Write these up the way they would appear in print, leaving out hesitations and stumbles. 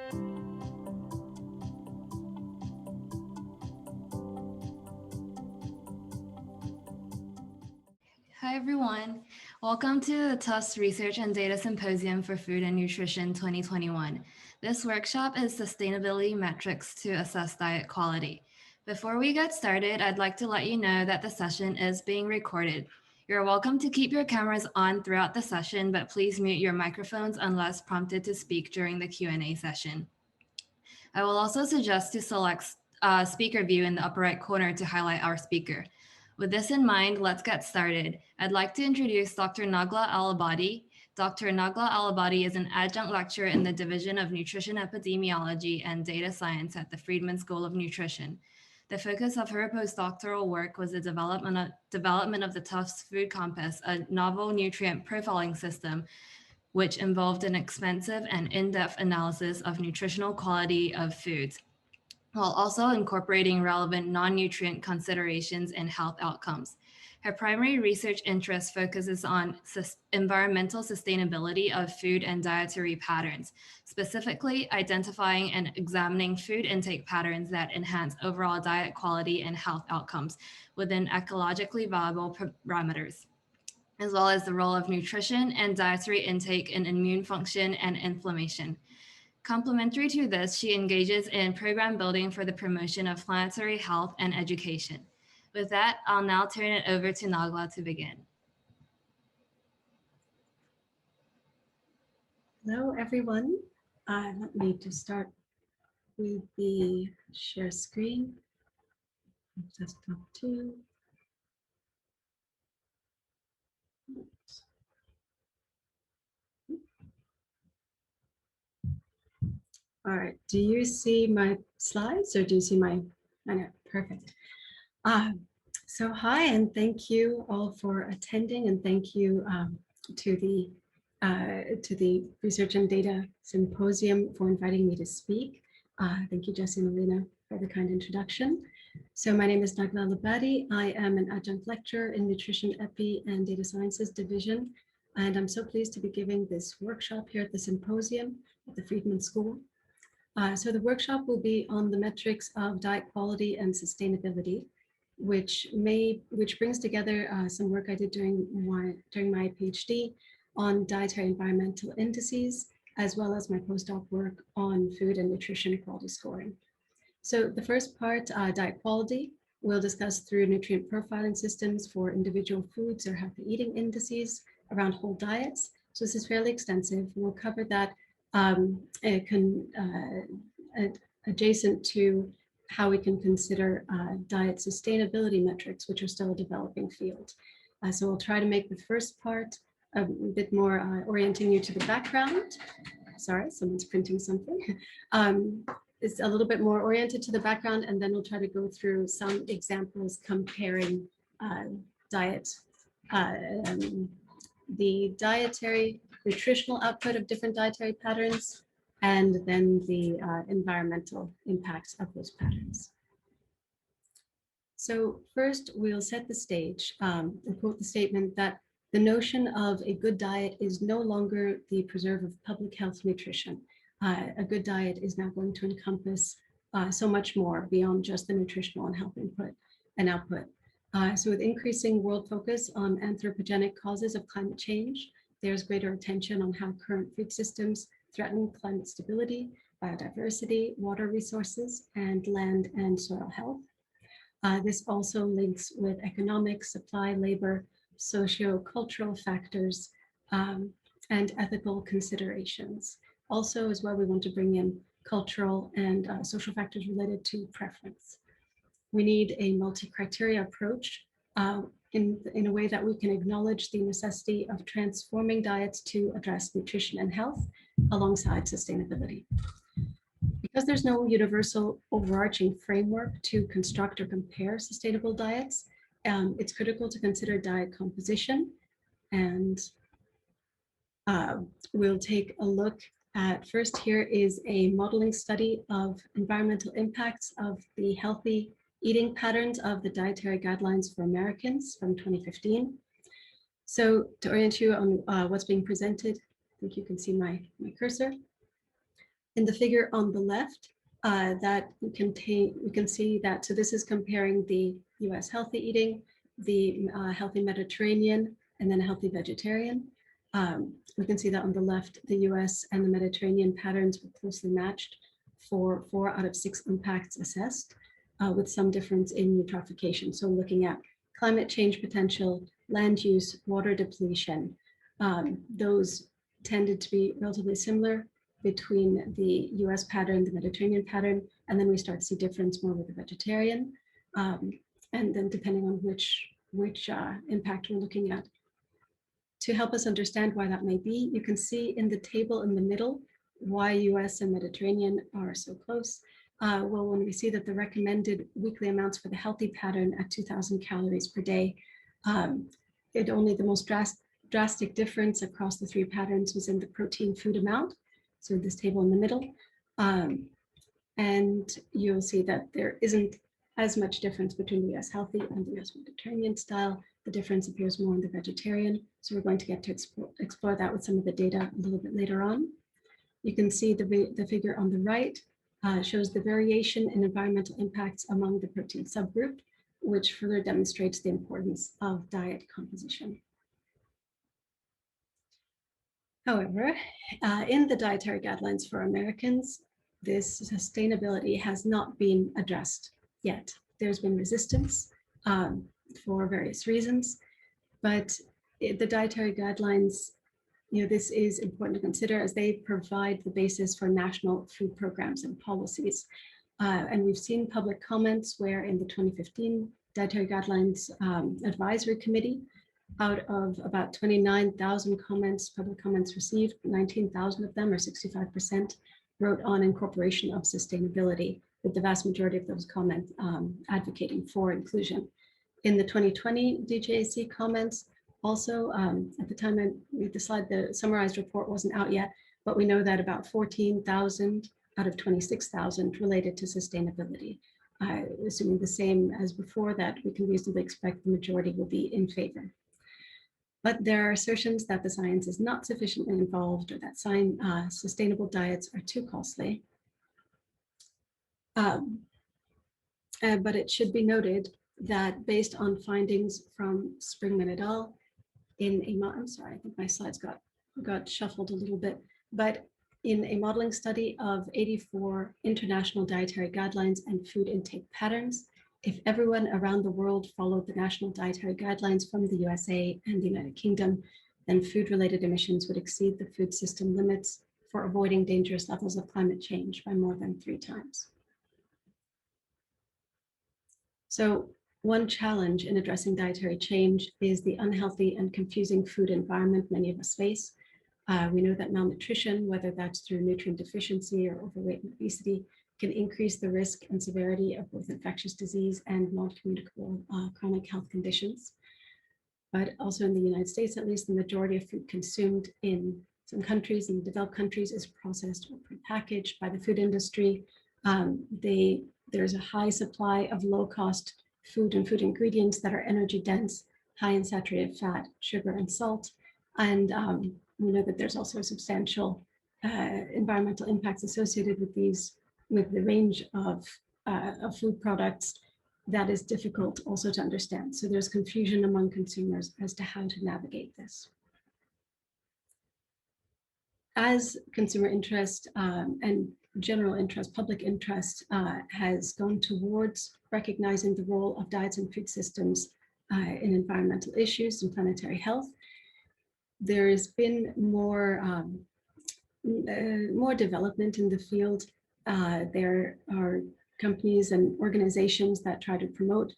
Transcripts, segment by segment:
Hi, everyone. Welcome to the Tufts Research and Data Symposium for Food and Nutrition 2021. This workshop is Sustainability Metrics to Assess Diet Quality. Before we get started, I'd like to let you know that the session is being recorded. You're welcome to keep your cameras on throughout the session, but please mute your microphones unless prompted to speak during the Q&A session. I will also suggest to select speaker view in the upper right corner to highlight our speaker. With this in mind, let's get started. I'd like to introduce Dr. Naglaa El-Abbadi. Dr. Naglaa El-Abbadi is an adjunct lecturer in the Division of Nutrition Epidemiology and Data Science at the Friedman School of Nutrition. The focus of her postdoctoral work was the development of the Tufts Food Compass, a novel nutrient profiling system which involved an expensive and in-depth analysis of nutritional quality of foods, while also incorporating relevant non-nutrient considerations and health outcomes. Her primary research interest focuses on environmental sustainability of food and dietary patterns, specifically identifying and examining food intake patterns that enhance overall diet quality and health outcomes within ecologically viable parameters, as well as the role of nutrition and dietary intake in immune function and inflammation. Complementary to this, she engages in program building for the promotion of planetary health and education. With that, I'll now turn it over to Naglaa to begin. Hello, everyone. Let me just start with the share screen. Desktop 2. All right, do you see my slides or do you see my, I know, perfect. So hi, and thank you all for attending, and thank you to the Research and Data Symposium for inviting me to speak. Thank you, Jesse and Alina, for the kind introduction. So my name is Naglaa El-Abbadi. I am an adjunct lecturer in Nutrition Epi and Data Sciences Division, and I'm so pleased to be giving this workshop here at the symposium at the Friedman School. So the workshop will be on the metrics of diet quality and sustainability, which brings together some work I did during my PhD on dietary environmental indices, as well as my postdoc work on food and nutrition quality scoring. So the first part, diet quality, we'll discuss through nutrient profiling systems for individual foods or healthy eating indices around whole diets. So this is fairly extensive. We'll cover that adjacent to how we can consider diet sustainability metrics, which are still a developing field. So we'll try to make the first part a bit more orienting you to the background. Sorry, someone's printing something. It's a little bit more oriented to the background, and then we'll try to go through some examples comparing the dietary nutritional output of different dietary patterns, and then the environmental impacts of those patterns. So first, we'll set the stage and quote the statement that the notion of a good diet is no longer the preserve of public health nutrition. A good diet is now going to encompass so much more beyond just the nutritional and health input and output. So with increasing world focus on anthropogenic causes of climate change, there's greater attention on how current food systems threaten climate stability, biodiversity, water resources, and land and soil health. This also links with economic, supply, labor, socio-cultural factors, and ethical considerations. Also, as well, we want to bring in cultural and social factors related to preference. We need a multi-criteria approach in a way that we can acknowledge the necessity of transforming diets to address nutrition and health alongside sustainability. Because there's no universal overarching framework to construct or compare sustainable diets, it's critical to consider diet composition. And we'll take a look at, first here is a modeling study of environmental impacts of the healthy eating patterns of the dietary guidelines for Americans from 2015. So to orient you on what's being presented, I think you can see my cursor. In the figure on the left, you can see that, so this is comparing the US healthy eating, the healthy Mediterranean, and then a healthy vegetarian. We can see that on the left, the US and the Mediterranean patterns were closely matched for 4 out of 6 impacts assessed, with some difference in eutrophication. So looking at climate change potential, land use, water depletion, those tended to be relatively similar between the US pattern, the Mediterranean pattern, and then we start to see difference more with the vegetarian. And then depending on which impact we're looking at. To help us understand why that may be, you can see in the table in the middle why US and Mediterranean are so close. Well, when we see that the recommended weekly amounts for the healthy pattern at 2,000 calories per day, the most drastic difference across the 3 patterns was in the protein food amount. So this table in the middle. And you'll see that there isn't as much difference between the US healthy and the US Mediterranean style. The difference appears more in the vegetarian. So we're going to get to explore that with some of the data a little bit later on. You can see the figure on the right shows the variation in environmental impacts among the protein subgroup, which further demonstrates the importance of diet composition. However, in the dietary guidelines for Americans, this sustainability has not been addressed yet. There's been resistance for various reasons, but the dietary guidelines, this is important to consider as they provide the basis for national food programs and policies. And we've seen public comments where in the 2015 Dietary Guidelines Advisory Committee, out of about 29,000 comments, public comments received, 19,000 of them, or 65%, wrote on incorporation of sustainability, with the vast majority of those comments advocating for inclusion. In the 2020 DGAC comments, also at the time I made the slide, the summarized report wasn't out yet, but we know that about 14,000 out of 26,000 related to sustainability. Assuming the same as before that, we can reasonably expect the majority will be in favor. But there are assertions that the science is not sufficiently involved or that sustainable diets are too costly. But it should be noted that based on findings from Springman et al. I'm sorry, I think my slides got shuffled a little bit, but in a modeling study of 84 international dietary guidelines and food intake patterns, if everyone around the world followed the national dietary guidelines from the USA and the United Kingdom, then food-related emissions would exceed the food system limits for avoiding dangerous levels of climate change by more than 3 times. So one challenge in addressing dietary change is the unhealthy and confusing food environment many of us face. We know that malnutrition, whether that's through nutrient deficiency or overweight and obesity, can increase the risk and severity of both infectious disease and non-communicable chronic health conditions. But also in the United States, at least, the majority of food consumed in some countries, in developed countries, is processed or prepackaged by the food industry. There's a high supply of low-cost food and food ingredients that are energy dense, high in saturated fat, sugar, and salt. And we know that there's also substantial environmental impacts associated with the range of food products that is difficult also to understand. So there's confusion among consumers as to how to navigate this. As consumer interest and general interest, public interest has gone towards recognizing the role of diets and food systems in environmental issues and planetary health, there's been more development in the field. There are companies and organizations that try to promote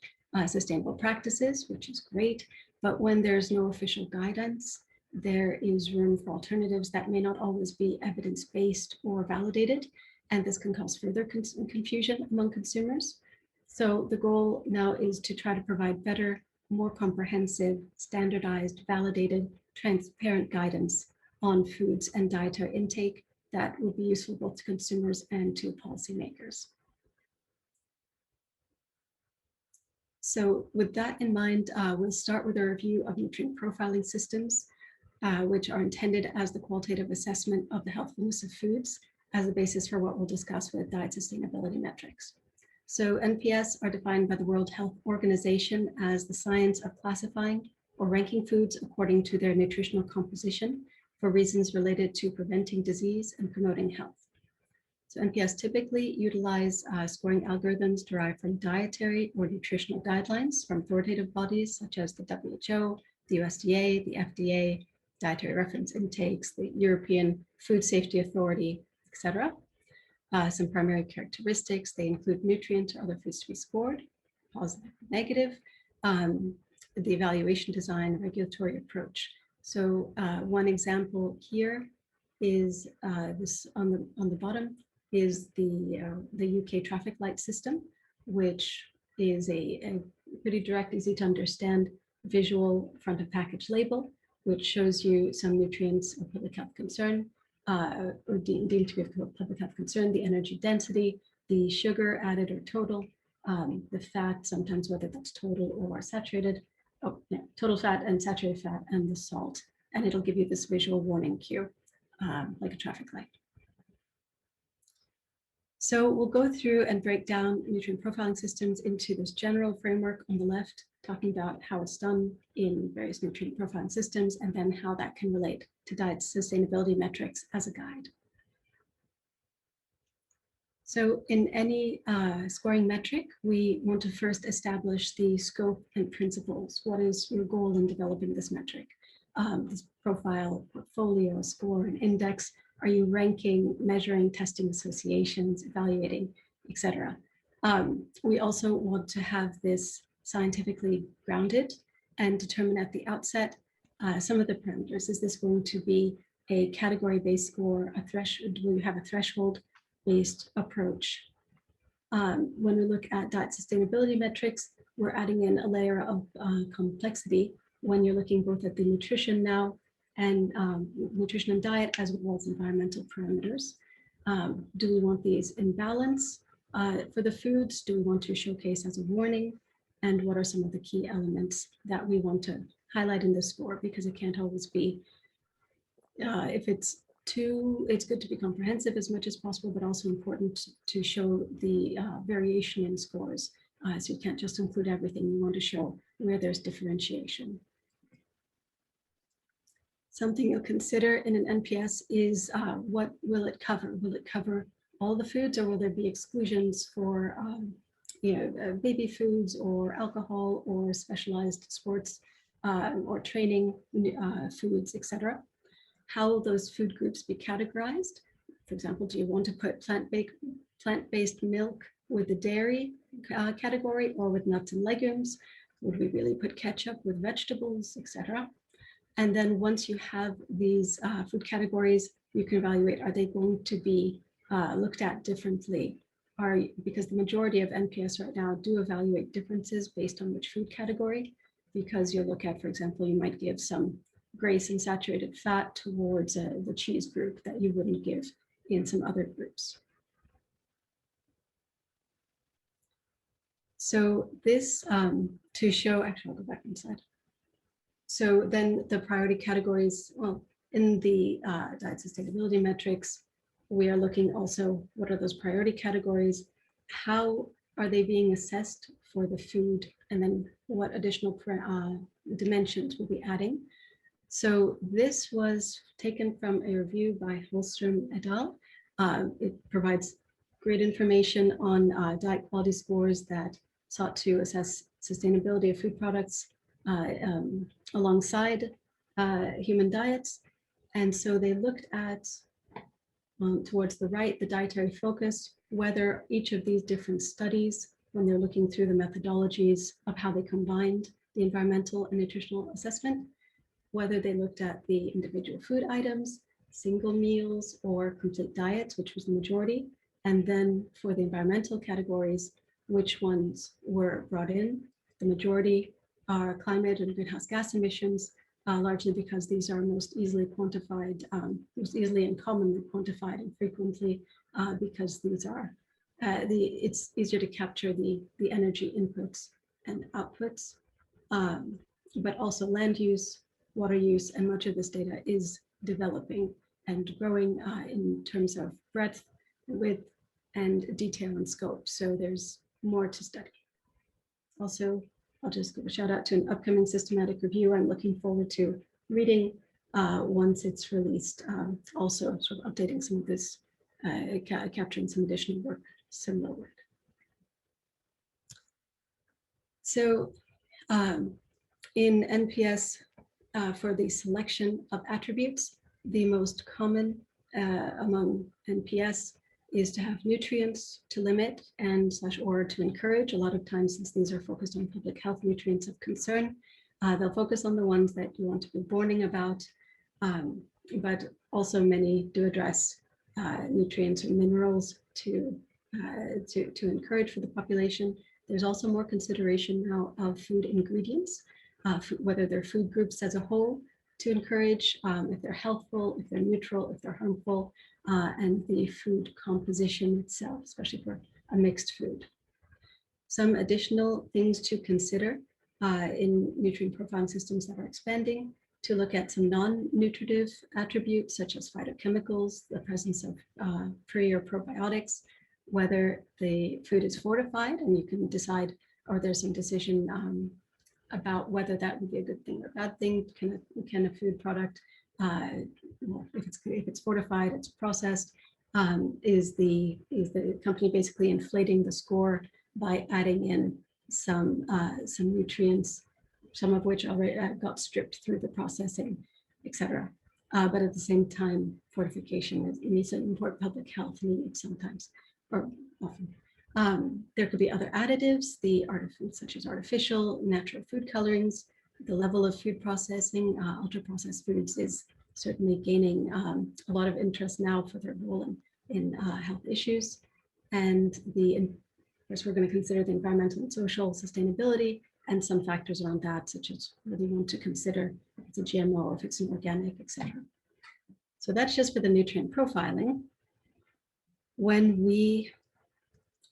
sustainable practices, which is great, but when there's no official guidance, there is room for alternatives that may not always be evidence-based or validated, and this can cause further confusion among consumers. So the goal now is to try to provide better, more comprehensive, standardized, validated, transparent guidance on foods and dietary intake that would be useful both to consumers and to policymakers. So with that in mind, we'll start with a review of nutrient profiling systems, which are intended as the qualitative assessment of the healthfulness of foods. as a basis for what we'll discuss with diet sustainability metrics. So NPS are defined by the World Health Organization as the science of classifying or ranking foods according to their nutritional composition for reasons related to preventing disease and promoting health. So NPS typically utilize scoring algorithms derived from dietary or nutritional guidelines from authoritative bodies such as the WHO, the USDA, the FDA, Dietary Reference Intakes, the European Food Safety Authority, etc. Some primary characteristics, they include nutrient or other foods to be scored, positive, negative, the evaluation design, regulatory approach. So one example here is this on the bottom is the UK traffic light system, which is a pretty direct, easy to understand visual front of package label, which shows you some nutrients of public health concern, or deemed to be of public health concern, the energy density, the sugar added or total, the fat, sometimes whether that's total or saturated, total fat and saturated fat, and the salt. And it'll give you this visual warning cue, like a traffic light. So we'll go through and break down nutrient profiling systems into this general framework on the left, talking about how it's done in various nutrient profiling systems, and then how that can relate to diet sustainability metrics as a guide. So in any scoring metric, we want to first establish the scope and principles. What is your goal in developing this metric? This profile, portfolio, score, and index. Are you ranking, measuring, testing associations, evaluating, etc.? We also want to have this scientifically grounded and determine at the outset some of the parameters. Is this going to be a category-based score, a threshold? Do we have a threshold-based approach? When we look at diet sustainability metrics, we're adding in a layer of complexity when you're looking both at the nutrition now and nutrition and diet, as well as environmental parameters. Do we want these in balance? For the foods, do we want to showcase as a warning? And what are some of the key elements that we want to highlight in this score? Because it can't always be, if it's good to be comprehensive as much as possible, but also important to show the variation in scores. So you can't just include everything. You want to show where there's differentiation. Something you'll consider in an NPS is what will it cover? Will it cover all the foods, or will there be exclusions for baby foods or alcohol or specialized sports or training foods, etc.? How will those food groups be categorized? For example, do you want to put plant-based milk with the dairy category or with nuts and legumes? Would we really put ketchup with vegetables, etc.? And then once you have these food categories, you can evaluate, are they going to be looked at differently? Because the majority of NPS right now do evaluate differences based on which food category, because you'll look at, for example, you might give some grace and saturated fat towards the cheese group that you wouldn't give in some other groups. So this to show, actually I'll go back inside. So then the priority categories, well, in the diet sustainability metrics, we are looking also, what are those priority categories? How are they being assessed for the food? And then what additional dimensions we'll be adding? So this was taken from a review by Holstrom et al. It provides great information on diet quality scores that sought to assess sustainability of food products alongside human diets. And so they looked at, towards the right, the dietary focus, whether each of these different studies, when they're looking through the methodologies of how they combined the environmental and nutritional assessment, whether they looked at the individual food items, single meals, or complete diets, which was the majority. And then for the environmental categories, which ones were brought in. The majority are climate and greenhouse gas emissions, largely because these are most easily quantified, most easily and commonly quantified and frequently because these are, it's easier to capture the energy inputs and outputs, but also land use, water use, and much of this data is developing and growing in terms of breadth, width, and detail and scope. So there's more to study. Also, I'll just give a shout out to an upcoming systematic review I'm looking forward to reading once it's released. Also sort of updating some of this, capturing some additional work, similar work. So in NPS, for the selection of attributes, the most common among NPS is to have nutrients to limit and / or to encourage. A lot of times, since these are focused on public health nutrients of concern, they'll focus on the ones that you want to be warning about, but also many do address nutrients or minerals to encourage for the population. There's also more consideration now of food ingredients, whether they're food groups as a whole, to encourage if they're healthful, if they're neutral, if they're harmful, and the food composition itself, especially for a mixed food. Some additional things to consider in nutrient profiling systems that are expanding, to look at some non-nutritive attributes such as phytochemicals, the presence of pre or probiotics, whether the food is fortified, and you can decide, or there's some decision about whether that would be a good thing or a bad thing. Can a food product, well, if it's fortified, it's processed, is the company basically inflating the score by adding in some nutrients, some of which already got stripped through the processing, etc. But at the same time, fortification is an important public health need sometimes, or often. There could be other additives, such as artificial, natural food colorings. The level of food processing, ultra-processed foods is certainly gaining a lot of interest now for their role in health issues. And of course, we're going to consider the environmental and social sustainability and some factors around that, such as whether you want to consider if it's a GMO, if it's an organic, etc. So that's just for the nutrient profiling. When we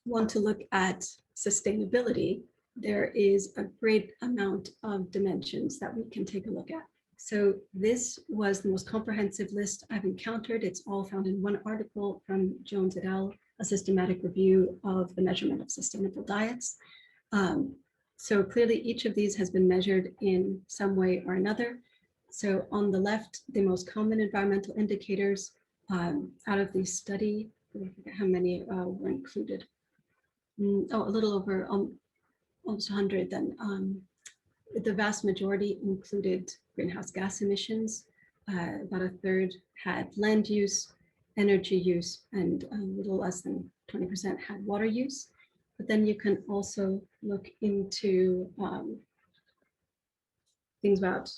want to look at sustainability, there is a great amount of dimensions that we can take a look at. So this was the most comprehensive list I've encountered. It's all found in one article from Jones et al., a systematic review of the measurement of sustainable diets. So clearly each of these has been measured in some way or another. So on the left, the most common environmental indicators out of the study, I forget how many were included. A little over almost 100 then. The vast majority included greenhouse gas emissions. About a third had land use, energy use, and a little less than 20% had water use. But then you can also look into things about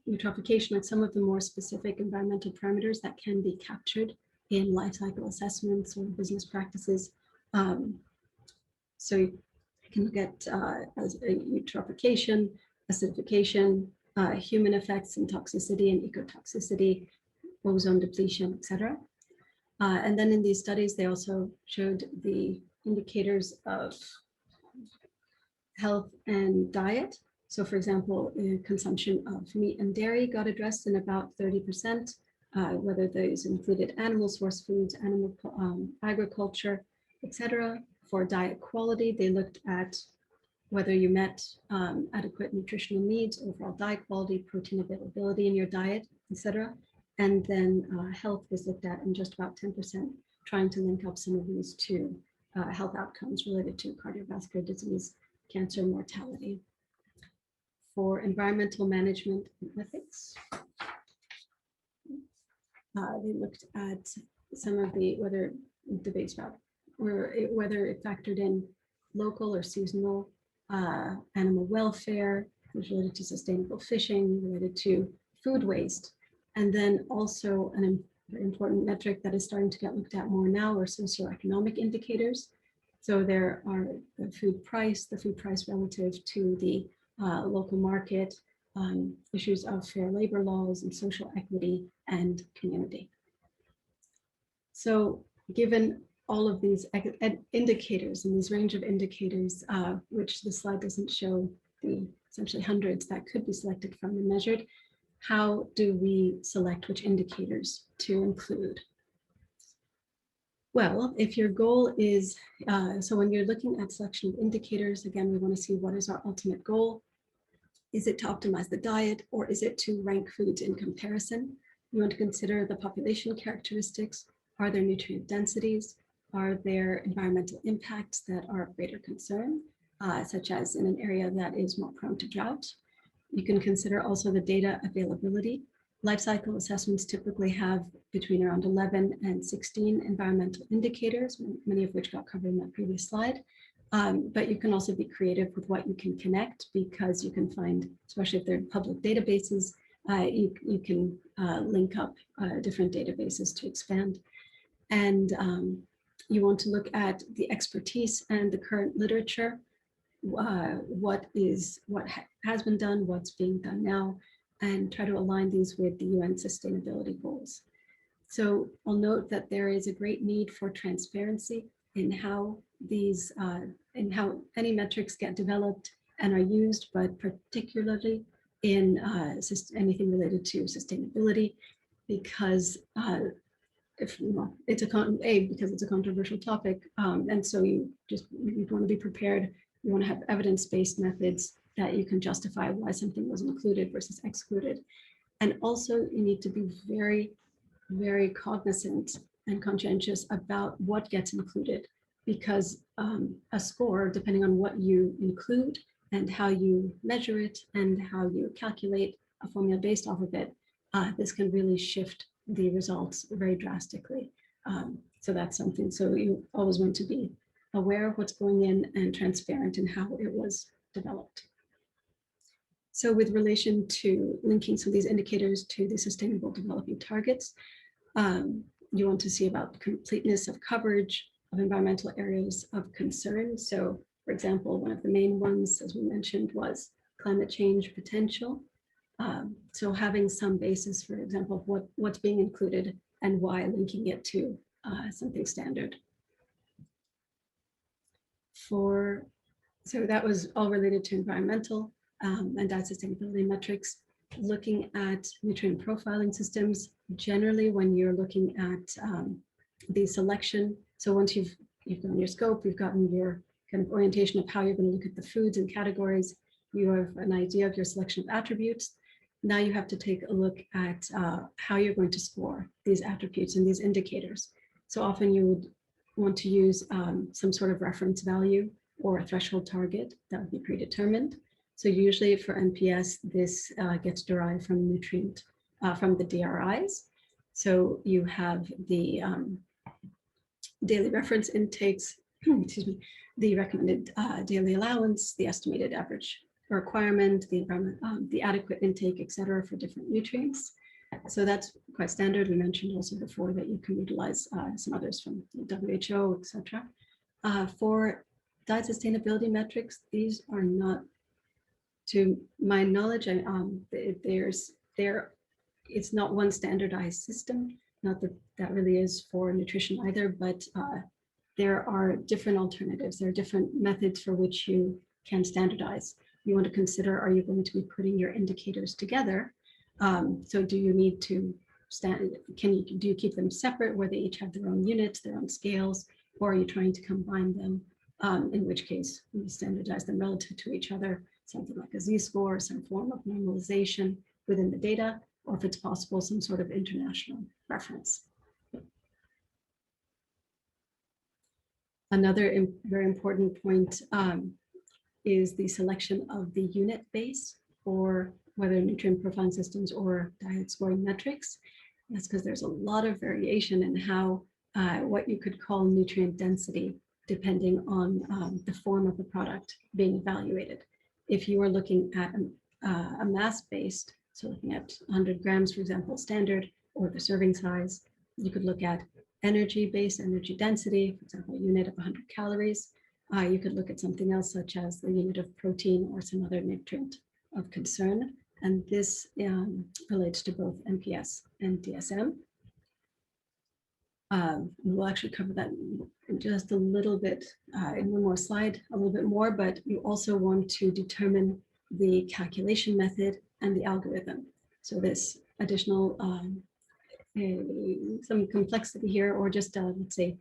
eutrophication and some of the more specific environmental parameters that can be captured in life cycle assessments or business practices. So you can look at as eutrophication, acidification, human effects and toxicity and ecotoxicity, ozone depletion, etc. And then in these studies, they also showed the indicators of health and diet. So for example, consumption of meat and dairy got addressed in about 30%, whether those included animal source foods, animal agriculture, etc. For diet quality, they looked at whether you met adequate nutritional needs, overall diet quality, protein availability in your diet, etc. And then health was looked at in just about 10%, trying to link up some of these to health outcomes related to cardiovascular disease, cancer, mortality. For environmental management and ethics, they looked at some of the debates about whether it factored in local or seasonal animal welfare, was related to sustainable fishing, related to food waste, and then also an important metric that is starting to get looked at more now are socioeconomic indicators. So there are the food price relative to the local market, issues of fair labor laws and social equity and community. So given all of these indicators and these range of indicators, which the slide doesn't show the essentially hundreds that could be selected from and measured, how do we select which indicators to include? Well, if your goal is, so when you're looking at selection of indicators, again, we want to see what is our ultimate goal. Is it to optimize the diet, or is it to rank foods in comparison? You want to consider the population characteristics. Are there nutrient densities? Are there environmental impacts that are of greater concern, such as in an area that is more prone to drought? You can consider also the data availability. Life cycle assessments typically have between around 11 and 16 environmental indicators, many of which got covered in that previous slide. But you can also be creative with what you can connect, because you can find, especially if they're public databases, you can link up different databases to expand. And you want to look at the expertise and the current literature, what has been done, what's being done now, and try to align these with the UN sustainability goals. So I'll note that there is a great need for transparency in how these, in how any metrics get developed and are used, but particularly in anything related to sustainability, because because it's a controversial topic, and so you want to be prepared. You want to have evidence-based methods that you can justify why something was included versus excluded, and also you need to be very, very cognizant and conscientious about what gets included, because a score, depending on what you include and how you measure it and how you calculate a formula based off of it, this can really shift the results very drastically. So that's something. So you always want to be aware of what's going in and transparent in how it was developed. So with relation to linking some of these indicators to the Sustainable Development Targets, you want to see about the completeness of coverage of environmental areas of concern. So for example, one of the main ones, as we mentioned, was climate change potential. So having some basis, for example, of what's being included and why, linking it to something standard. So that was all related to environmental and diet sustainability metrics. Looking at nutrient profiling systems, generally when you're looking at the selection, so once you've gotten your scope, you've gotten your kind of orientation of how you're going to look at the foods and categories, you have an idea of your selection of attributes. Now you have to take a look at how you're going to score these attributes and these indicators. So often you would want to use some sort of reference value or a threshold target that would be predetermined. So usually for NPS, this gets derived from nutrient, from the DRIs. So you have the daily reference intakes, excuse me, the recommended daily allowance, the estimated average requirement, the environment, the adequate intake, et cetera, for different nutrients. So that's quite standard. We mentioned also before that you can utilize some others from WHO, et cetera. For diet sustainability metrics, these are not, to my knowledge, it's not one standardized system. Not that that really is for nutrition either, but there are different alternatives. There are different methods for which you can standardize. You want to consider, are you going to be putting your indicators together? So do you need to do you keep them separate where they each have their own units, their own scales, or are you trying to combine them? In which case you standardize them relative to each other, something like a Z-score, some form of normalization within the data, or if it's possible, some sort of international reference. Another very important point is the selection of the unit base, or whether nutrient profiling systems or diet scoring metrics. That's because there's a lot of variation in how what you could call nutrient density, depending on the form of the product being evaluated. If you are looking at a mass-based, so looking at 100 grams, for example, standard, or the serving size, you could look at energy-based energy density, for example, a unit of 100 calories. You could look at something else, such as the unit of protein or some other nutrient of concern. And this relates to both NPS and DSM. We'll actually cover that in just a little bit in one more slide, a little bit more, but you also want to determine the calculation method and the algorithm. So this additional some complexity here, or just let's say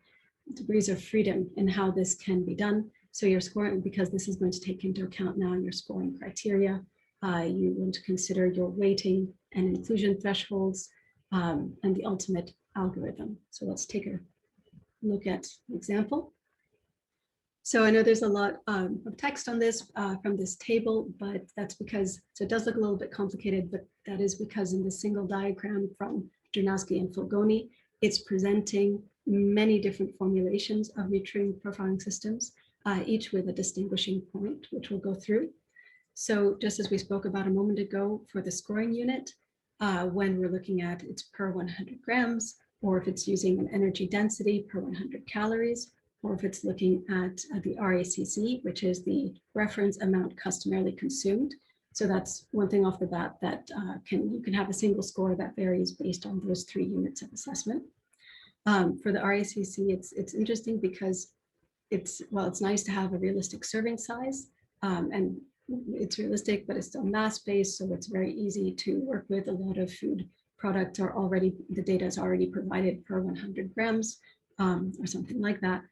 degrees of freedom in how this can be done. So you're scoring, because this is going to take into account now your scoring criteria. You want to consider your weighting and inclusion thresholds and the ultimate algorithm. So let's take a look at an example. So I know there's a lot of text on this from this table, but that's because, so it does look a little bit complicated, but that is because in the single diagram from Jernowski and Fulgoni, it's presenting many different formulations of nutrient profiling systems, each with a distinguishing point, which we'll go through. So just as we spoke about a moment ago for the scoring unit, when we're looking at it's per 100 grams, or if it's using an energy density per 100 calories, or if it's looking at the RACC, which is the reference amount customarily consumed. So that's one thing off the bat that you can have a single score that varies based on those 3 units of assessment. For the RACC, it's interesting because it's nice to have a realistic serving size, and it's realistic, but it's still mass-based, so it's very easy to work with. A lot of food products are already, the data is already provided per 100 grams or something like that.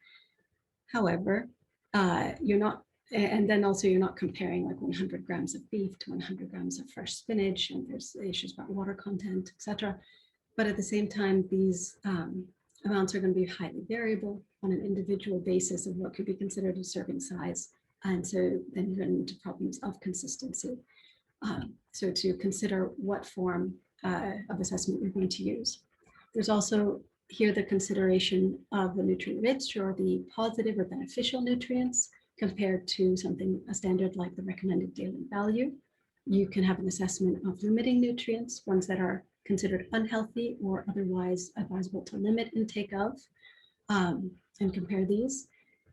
However, you're not, and then also you're not comparing like 100 grams of beef to 100 grams of fresh spinach, and there's issues about water content, etc. But at the same time, these amounts are going to be highly variable on an individual basis of what could be considered a serving size. And so then you run into problems of consistency. So to consider what form of assessment you're going to use. There's also here the consideration of the nutrient rich or the positive or beneficial nutrients compared to something, a standard like the recommended daily value. You can have an assessment of limiting nutrients, ones that are considered unhealthy or otherwise advisable to limit intake of, and compare these.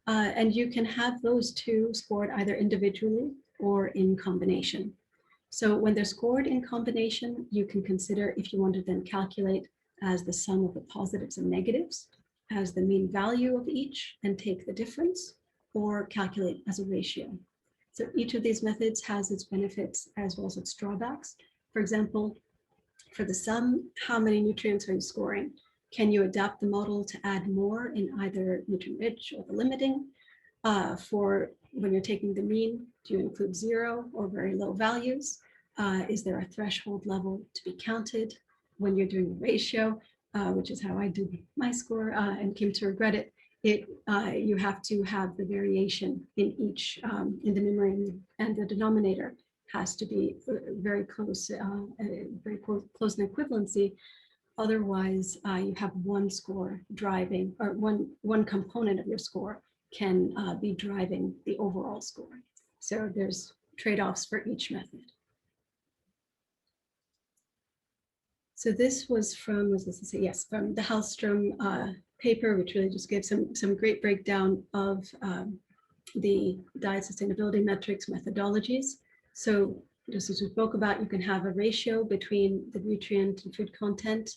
And you can have those two scored either individually or in combination. So when they're scored in combination, you can consider if you want to then calculate as the sum of the positives and negatives as the mean value of each and take the difference, or calculate as a ratio. So each of these methods has its benefits as well as its drawbacks. For example, for the sum, how many nutrients are you scoring? Can you adapt the model to add more in either nutrient rich or the limiting? For when you're taking the mean, do you include 0 or very low values? Is there a threshold level to be counted? When you're doing a ratio, which is how I did my score and came to regret it, you have to have the variation in each, in the numerator and the denominator has to be very close, very close in equivalency. Otherwise, you have one score driving, or one component of your score can be driving the overall score. So there's trade-offs for each method. So this was from, was this to say, yes, from the Hallstrom paper, which really just gives some great breakdown of the diet sustainability metrics methodologies. So just as we spoke about, you can have a ratio between the nutrient and food content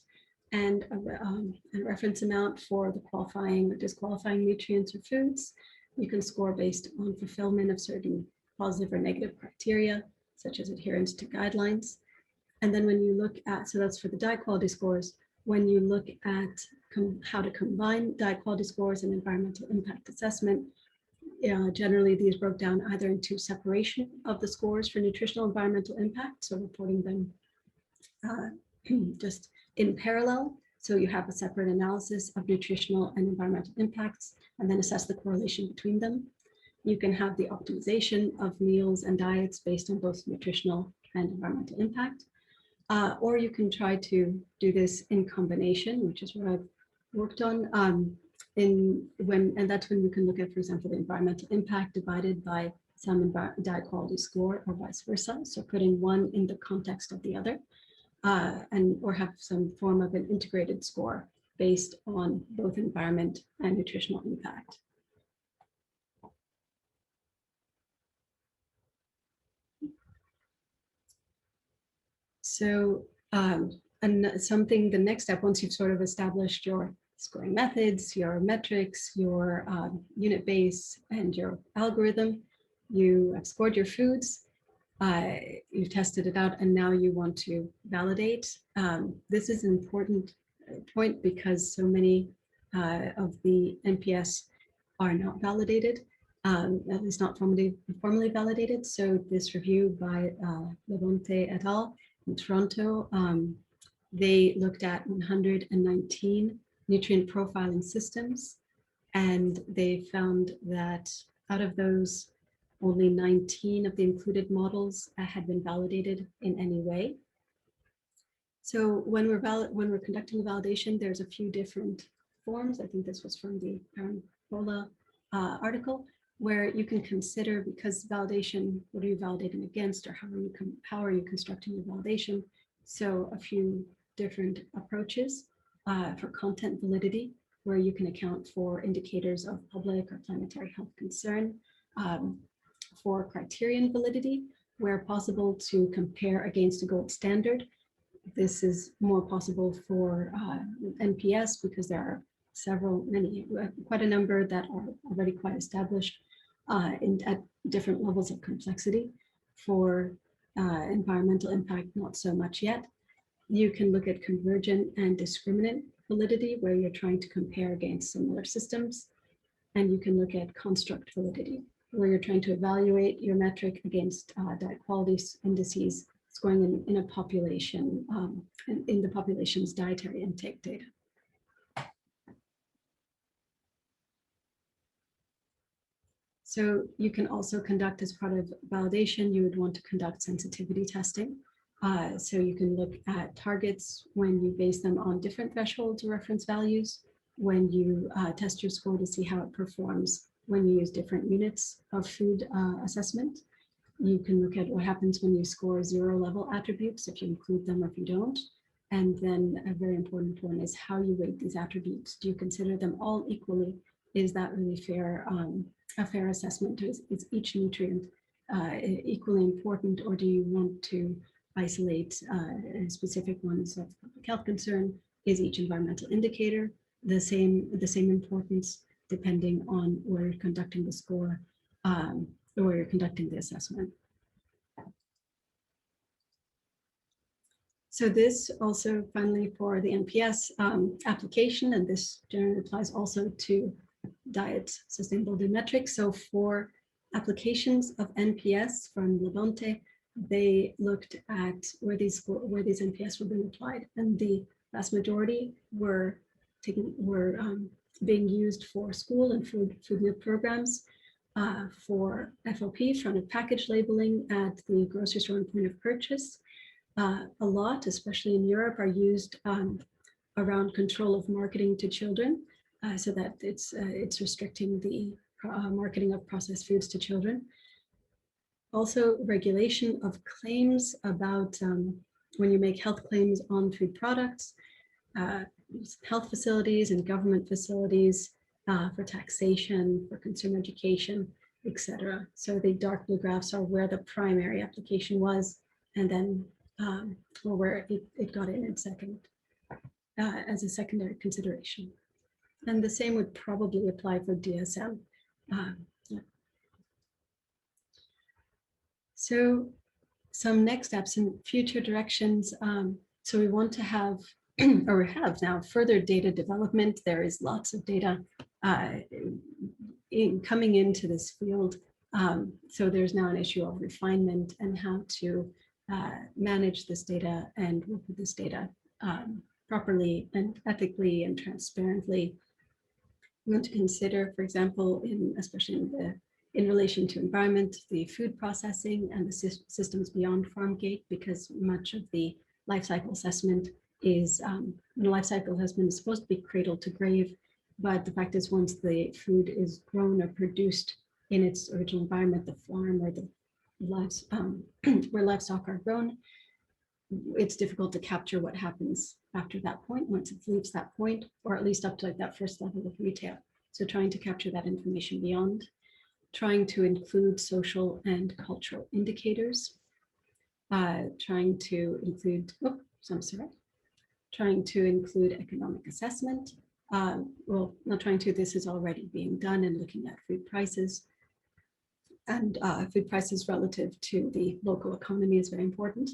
and a reference amount for the qualifying or disqualifying nutrients or foods. You can score based on fulfillment of certain positive or negative criteria, such as adherence to guidelines. And then when you look at, so that's for the diet quality scores, when you look at how to combine diet quality scores and environmental impact assessment, generally these broke down either into separation of the scores for nutritional environmental impact, so reporting them just in parallel. So you have a separate analysis of nutritional and environmental impacts and then assess the correlation between them. You can have the optimization of meals and diets based on both nutritional and environmental impact. Or you can try to do this in combination, which is what I've worked on. And that's when you can look at, for example, the environmental impact divided by some diet quality score or vice versa. So putting one in the context of the other, or have some form of an integrated score based on both environment and nutritional impact. So and something, the next step, once you've sort of established your scoring methods, your metrics, your unit base, and your algorithm, you have scored your foods. You've tested it out and now you want to validate. This is an important point because so many of the NPS are not validated, at least not formally validated. So this review by Levante et al. In Toronto, they looked at 119 nutrient profiling systems, and they found that out of those, only 19 of the included models had been validated in any way. So when we're conducting the validation, there's a few different forms. I think this was from the Parambola article, where you can consider, because validation, what are you validating against, or how are you constructing your validation? So a few different approaches for content validity, where you can account for indicators of public or planetary health concern, for criterion validity, where possible to compare against a gold standard. This is more possible for NPS because there are quite a number that are already quite established at different levels of complexity. For environmental impact, not so much yet. You can look at convergent and discriminant validity, where you're trying to compare against similar systems. And you can look at construct validity, where you're trying to evaluate your metric against diet quality indices scoring in a population, in the population's dietary intake data. So you can also conduct, as part of validation, you would want to conduct sensitivity testing. So you can look at targets when you base them on different thresholds or reference values, when you test your score to see how it performs when you use different units of food assessment. You can look at what happens when you score 0 level attributes, if you include them or if you don't. And then a very important one is how you weight these attributes. Do you consider them all equally? Is that really fair, a fair assessment? Is each nutrient equally important, or do you want to isolate specific ones of public health concern? Is each environmental indicator the same importance, depending on where you're conducting the score, or where you're conducting the assessment? So this also, finally, for the NPS application, and this generally applies also to diet sustainability metrics. So for applications of NPS from Levante, they looked at where these NPS were being applied, and the vast majority were being used for school and food meal programs, for FOP, front of package labeling at the grocery store and point of purchase. A lot, especially in Europe, are used around control of marketing to children, so that it's restricting the marketing of processed foods to children. Also, regulation of claims about when you make health claims on food products, health facilities and government facilities, for taxation, for consumer education, etc. So the dark blue graphs are where the primary application was, and then or where it got in second, as a secondary consideration. And the same would probably apply for DSM. Yeah. So some next steps and future directions. So we want to have, or we have now, further data development. There is lots of data coming into this field. So there's now an issue of refinement and how to manage this data and work with this data properly and ethically and transparently. We want to consider, for example, especially in relation to environment, the food processing and the systems beyond farm gate, because much of the life cycle assessment is, the life cycle assessment is supposed to be cradle to grave, but the fact is, once the food is grown or produced in its original environment, the farm or the where livestock are grown, it's difficult to capture what happens after that point, once it leaves that point, or at least up to like that first level of retail. So trying to capture that information beyond, trying to include social and cultural indicators, trying to include, trying to include economic assessment. Well, not trying to, this is already being done, and looking at food prices. and food prices relative to the local economy is very important.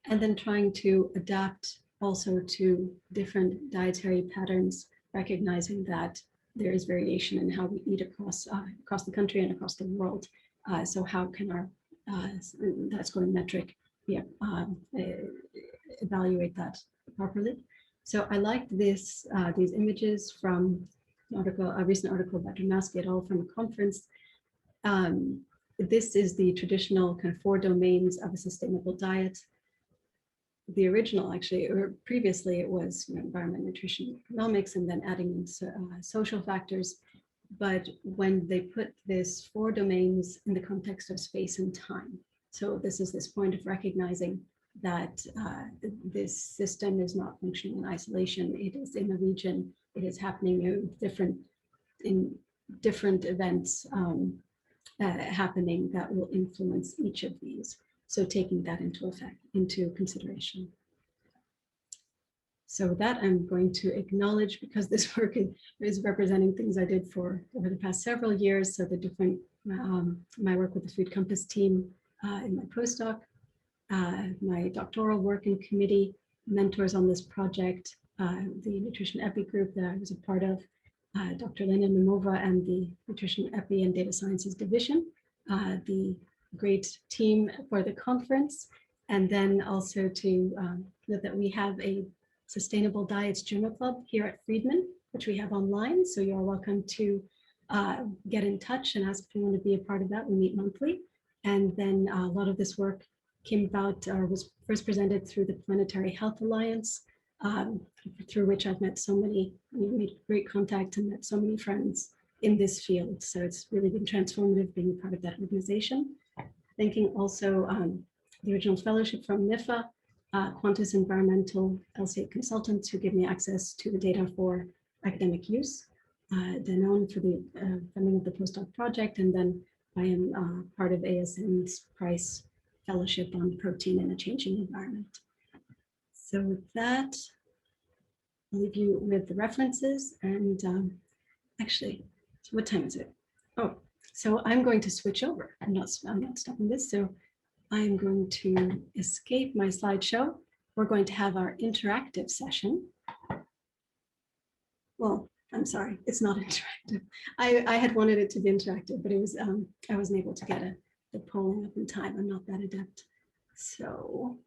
And then trying to adapt also to different dietary patterns, recognizing that there is variation in how we eat across the country and across the world. So how can our that scoring metric evaluate that properly? So I liked these images from an article, a recent article by Dranowski et al. From a conference. This is the traditional kind of 4 domains of a sustainable diet. The original, actually, or previously, it was environment, nutrition, economics, and then adding in social factors. But when they put this 4 domains in the context of space and time, so this is this point of recognizing that this system is not functioning in isolation. It is in a region. It is happening in different events happening that will influence each of these. So taking that into consideration. So that I'm going to acknowledge, because this work is representing things I did for over the past several years. So the different, my work with the Food Compass team in my postdoc, my doctoral work in committee, mentors on this project, the Nutrition Epi group that I was a part of, Dr. Lena Nemova and the Nutrition Epi and Data Sciences Division, the great team for the conference, and then also to note that we have a Sustainable Diets Journal Club here at Friedman, which we have online. So you're welcome to get in touch and ask if you want to be a part of that. We meet monthly. And then a lot of this work came about or was first presented through the Planetary Health Alliance, through which I've met so many, made great contact and met so many friends in this field. So it's really been transformative being part of that organization. Thanking also the original fellowship from NIFA, Qantas Environmental LCA consultants who give me access to the data for academic use, Danone for the funding of the postdoc project, and then I am part of ASN's Price Fellowship on Protein in a Changing Environment. So with that, I'll leave you with the references and actually, so what time is it? Oh, so I'm going to switch over. I'm not stopping this. So I'm going to escape my slideshow. We're going to have our interactive session. Well, I'm sorry, it's not interactive. I had wanted it to be interactive, but it was I wasn't able to get the polling up in time. I'm not that adept. So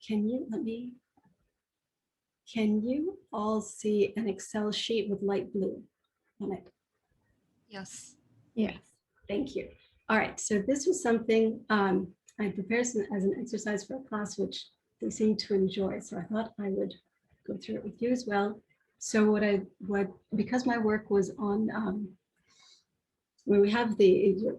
can you all see an Excel sheet with light blue on it? Yes. Yes, thank you. All right, so this was something I prepared as an exercise for a class, which they seemed to enjoy. So I thought I would go through it with you as well. So because my work was on, when we have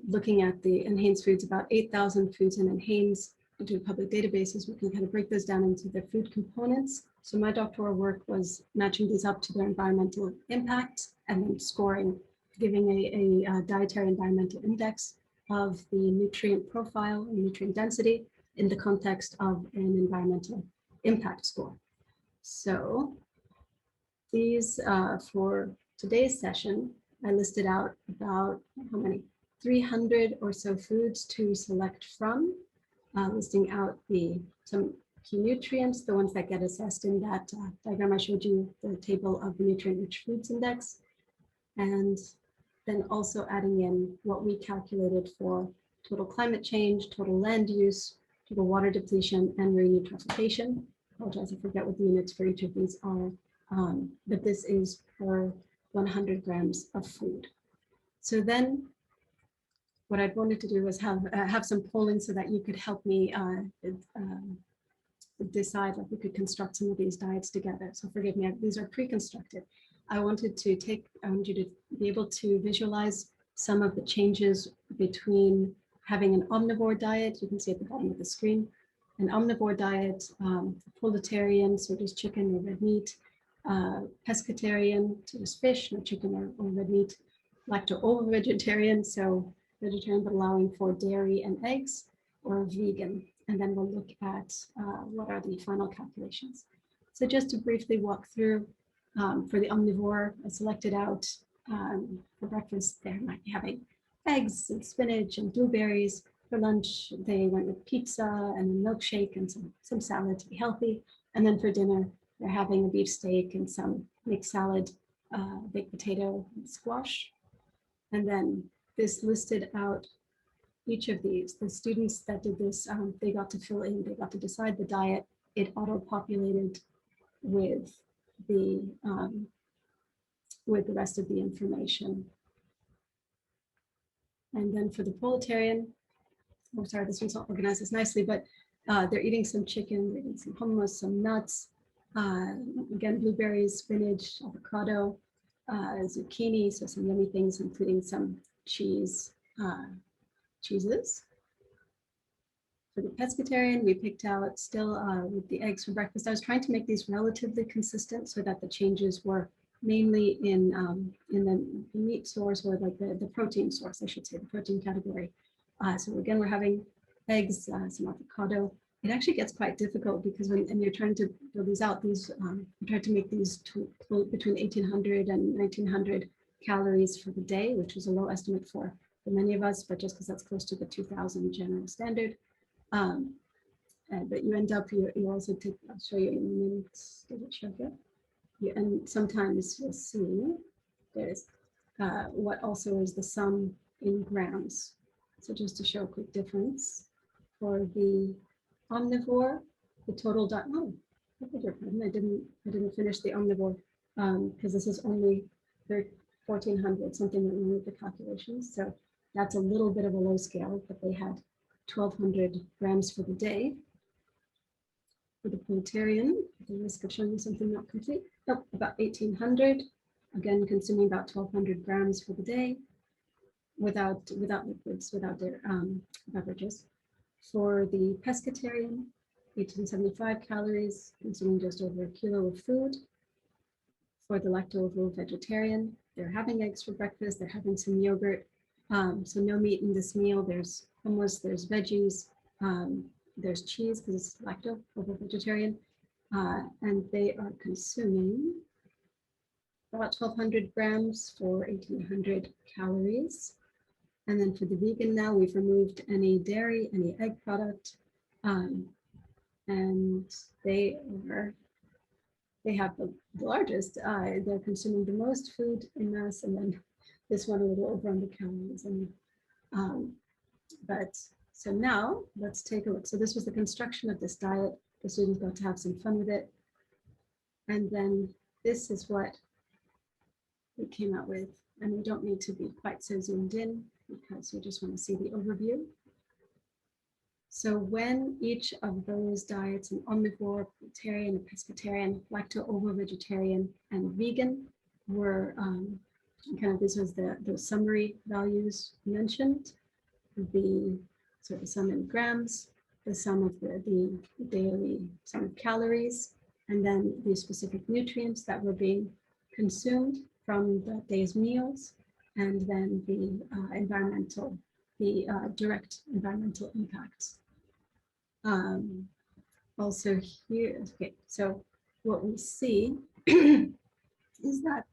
looking at the NHANES foods, about 8,000 foods in NHANES, we do public databases, we can kind of break those down into the food components. So my doctoral work was matching these up to their environmental impact and then scoring, giving a dietary environmental index of the nutrient profile and nutrient density in the context of an environmental impact score. So these, for today's session, I listed out about how many? 300 or so foods to select from, listing out some key nutrients, the ones that get assessed in that diagram I showed you, the table of the nutrient-rich foods index, and then also adding in what we calculated for total climate change, total land use, total water depletion, and marine eutrophication. I apologize, I forget what the units for each of these are, but this is per 100 grams of food. So then what I wanted to do was have some polling so that you could help me decide, like we could construct some of these diets together. So forgive me, these are pre-constructed. I wanted you to be able to visualize some of the changes between having an omnivore diet, you can see at the bottom of the screen, an omnivore diet, proletarian, so just chicken or red meat, pescatarian, so just fish, no chicken or red meat, lacto-ovo-vegetarian, so vegetarian but allowing for dairy and eggs, or vegan. And then we'll look at what are the final calculations. So just to briefly walk through, for the omnivore, I selected out for breakfast, there might be having eggs and spinach and blueberries. For lunch, they went with pizza and a milkshake and some salad to be healthy. And then for dinner, they're having a beef steak and some mixed salad, baked potato, and squash. And then this listed out each of these. The students that did this, they got to fill in, they got to decide the diet. It auto-populated with um, with the rest of the information. And then for the proletarian, oh, sorry, this one's not organized as nicely, but they're eating some chicken, they're eating some hummus, some nuts, again, blueberries, spinach, avocado, zucchini, so some yummy things, including some cheeses. For the pescatarian, we picked out still with the eggs for breakfast. I was trying to make these relatively consistent so that the changes were mainly in the meat source, or like the protein source, I should say, the protein category. So again, we're having eggs, some avocado. It actually gets quite difficult because when you're trying to build these out, we tried to make these between 1,800 and 1,900 calories for the day, which was a low estimate for many of us, but just because that's close to the 2,000 general standard. But you end up, you also take, I'll show you in a minute, does it show here? And sometimes you'll see there's what also is the sum in grams. So just to show a quick difference, for the omnivore, the total diet, oh, I didn't finish the omnivore because this is only 1,400, something that we need the calculations. So that's a little bit of a low scale, but they had 1,200 grams for the day. For the proletarian, at the risk of showing you something not complete, about 1,800, again consuming about 1,200 grams for the day, without liquids, without their beverages. For the pescatarian, 1,875 calories, consuming just over a kilo of food. For the lacto-ovo-vegetarian, they're having eggs for breakfast, they're having some yogurt, so no meat in this meal. There's hummus, there's veggies, there's cheese because it's lacto-ovo-vegetarian, and they are consuming about 1,200 grams for 1,800 calories. And then for the vegan now, we've removed any dairy, any egg product, and they have the largest, they're consuming the most food in mass, and then this one a little over on the calories. But so now let's take a look. So this was the construction of this diet. The students got to have some fun with it. And then this is what we came out with. And we don't need to be quite so zoomed in because we just want to see the overview. So when each of those diets, an omnivore, vegetarian, pescatarian, lacto-ovo-vegetarian, and vegan were kind of, this was the summary values mentioned, the sum in grams, the sum of the daily sum of calories, and then the specific nutrients that were being consumed from the day's meals, and then the direct environmental impacts. Also here, okay, so what we see is that,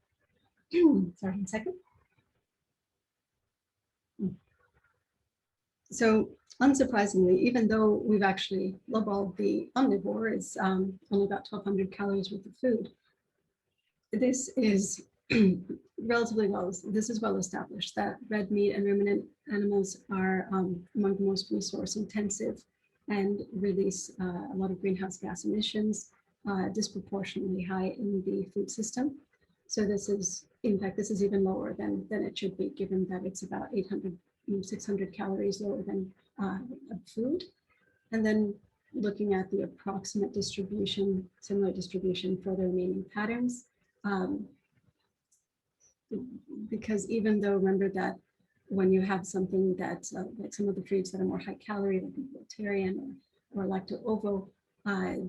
sorry, 1 second. So unsurprisingly, even though we've actually lowballed the omnivore, is only about 1,200 calories worth of food, this is relatively well established that red meat and ruminant animals are among the most resource intensive and release a lot of greenhouse gas emissions, disproportionately high in the food system. So this is, in fact, this is even lower than it should be, given that it's about 600 calories lower than food. And then looking at the approximate distribution, similar distribution for the remaining patterns, because even though, remember that when you have something that's like some of the foods that are more high calorie, like vegetarian or lacto-ovo,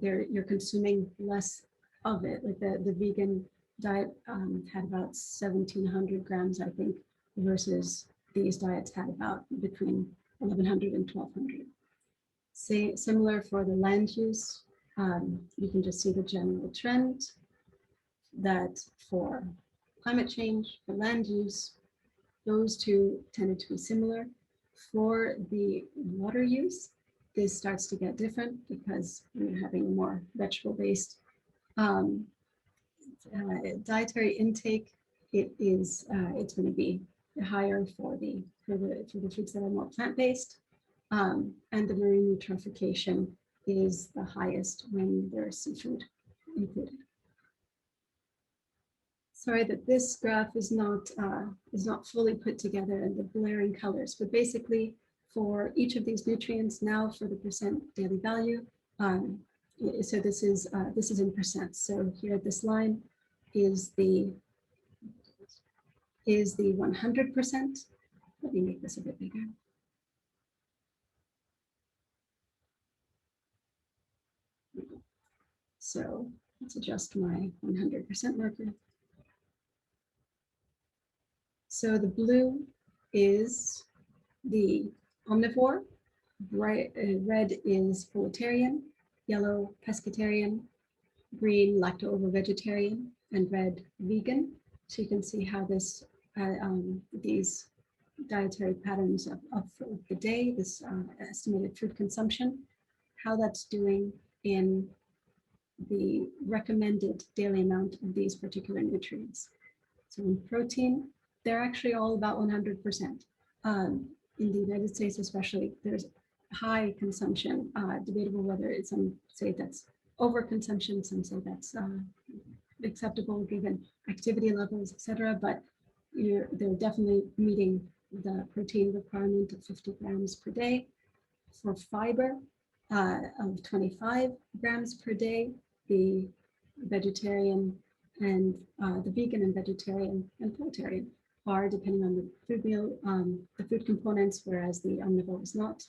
you're consuming less of it. Like the vegan diet had about 1,700 grams, I think, versus these diets had about between 1,100 and 1,200. Similar for the land use, you can just see the general trend that for climate change, for land use, Those two tended to be similar. For the water use, this starts to get different because you're having a more vegetable-based um, dietary intake. It's going to be higher for the foods that are more plant-based, and the marine eutrophication is the highest when there's seafood included. Sorry that this graph is not fully put together in the blaring colors, but basically for each of these nutrients now for the percent daily value. So this is in percent. So here this line is the 100%. Let me make this a bit bigger. So let's adjust my 100% marker. So the blue is the omnivore, red is proletarian, yellow pescatarian, green lacto-ovo-vegetarian, and red vegan. So you can see how this these dietary patterns of the day, this estimated food consumption, how that's doing in the recommended daily amount of these particular nutrients. So in protein, they're actually all about 100%. In the United States especially, there's high consumption, debatable whether some say that's overconsumption, some say that's acceptable given activity levels, etc. But they're definitely meeting the protein requirement of 50 grams per day. For fiber of 25 grams per day, the vegetarian and the vegan and vegetarian and proletarian are depending on the food meal, the food components, whereas the omnivore is not.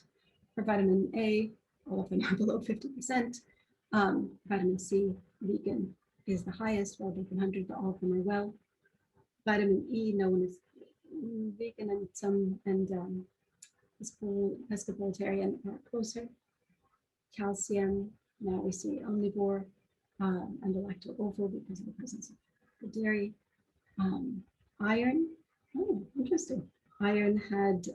For vitamin A, all of them are below 50%. Vitamin C, vegan is the highest, well over 100, but all of them are well. Vitamin E, no one is vegan, and some pescatarian are closer. Calcium, now we see omnivore and lacto-ovo because of the presence of the dairy. Iron, oh, interesting. Iron had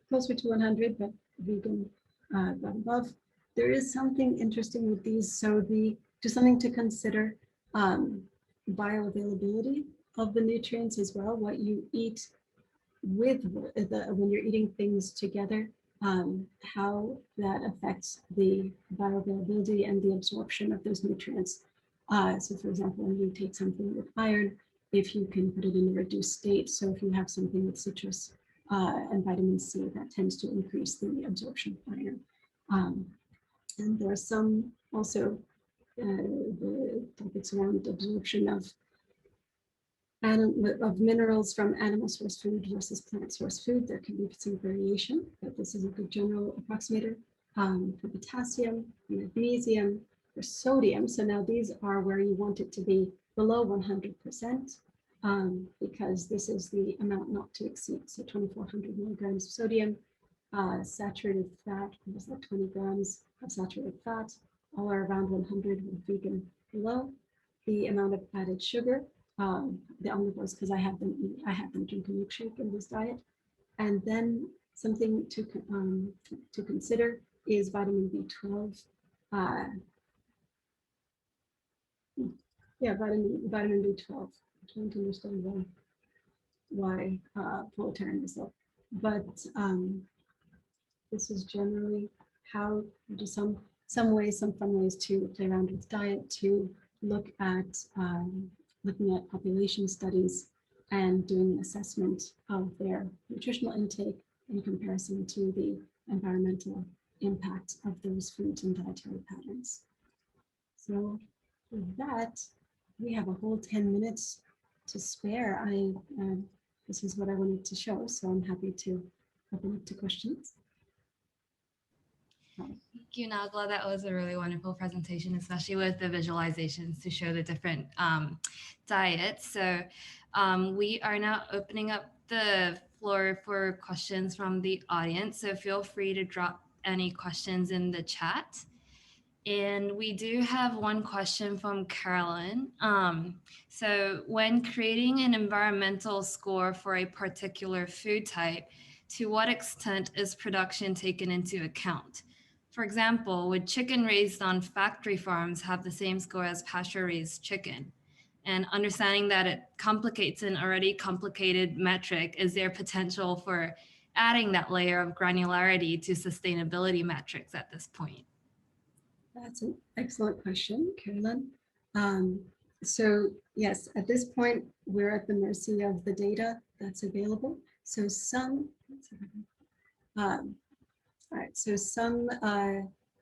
closer to 100, but vegan got above. There is something interesting with these. So just something to consider, bioavailability of the nutrients as well, what you eat with when you're eating things together, how that affects the bioavailability and the absorption of those nutrients. So for example, when you take something with iron, if you can put it in a reduced state, so if you have something with citrus and vitamin C, that tends to increase the absorption of iron. And there are some also the topics around absorption of minerals from animal source food versus plant source food. There can be some variation, but this is a good general approximator. For potassium, magnesium, for sodium. So now these are where you want it to be below 100%, because this is the amount not to exceed. So 2,400 milligrams of sodium, saturated fat, was like 20 grams of saturated fat, all are around 100 with vegan below. The amount of added sugar, the omnivores, because I have them drink a milkshake in this diet. And then something to consider is vitamin B12. Vitamin B12. I'm trying to understand why proletarian is low, but this is generally how some fun ways to play around with diet, to look at looking at population studies and doing an assessment of their nutritional intake in comparison to the environmental impact of those foods and dietary patterns. So with that, we have a whole 10 minutes to spare. This is what I wanted to show, so I'm happy to open up to questions. Thank you, Naglaa. That was a really wonderful presentation, especially with the visualizations to show the different diets. So we are now opening up the floor for questions from the audience. So feel free to drop any questions in the chat. And we do have one question from Carolyn. So when creating an environmental score for a particular food type, to what extent is production taken into account? For example, would chicken raised on factory farms have the same score as pasture-raised chicken? And understanding that it complicates an already complicated metric, is there potential for adding that layer of granularity to sustainability metrics at this point? That's an excellent question, Carolyn. So yes, at this point, we're at the mercy of the data that's available. So some, all right, so some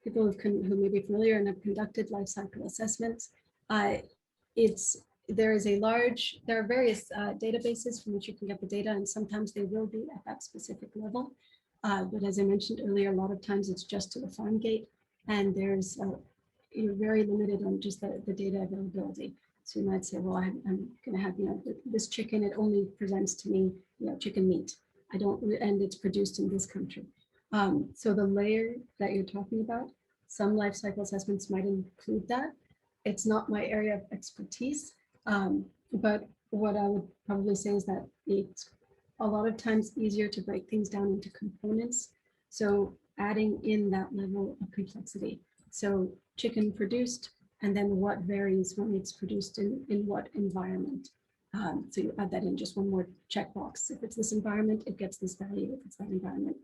people who may be familiar and have conducted life cycle assessments, there are various databases from which you can get the data, and sometimes they will be at that specific level. But as I mentioned earlier, a lot of times it's just to the farm gate, and there's you're very limited on just the data availability. So you might say, well, I'm going to have, this chicken, it only presents to me, chicken meat. And it's produced in this country. So the layer that you're talking about, some life cycle assessments might include that. It's not my area of expertise, but what I would probably say is that it's a lot of times easier to break things down into components. So adding in that level of complexity. So chicken produced, and then what varies when it's produced in what environment. So you add that in, just one more checkbox. If it's this environment, it gets this value. If it's that environment,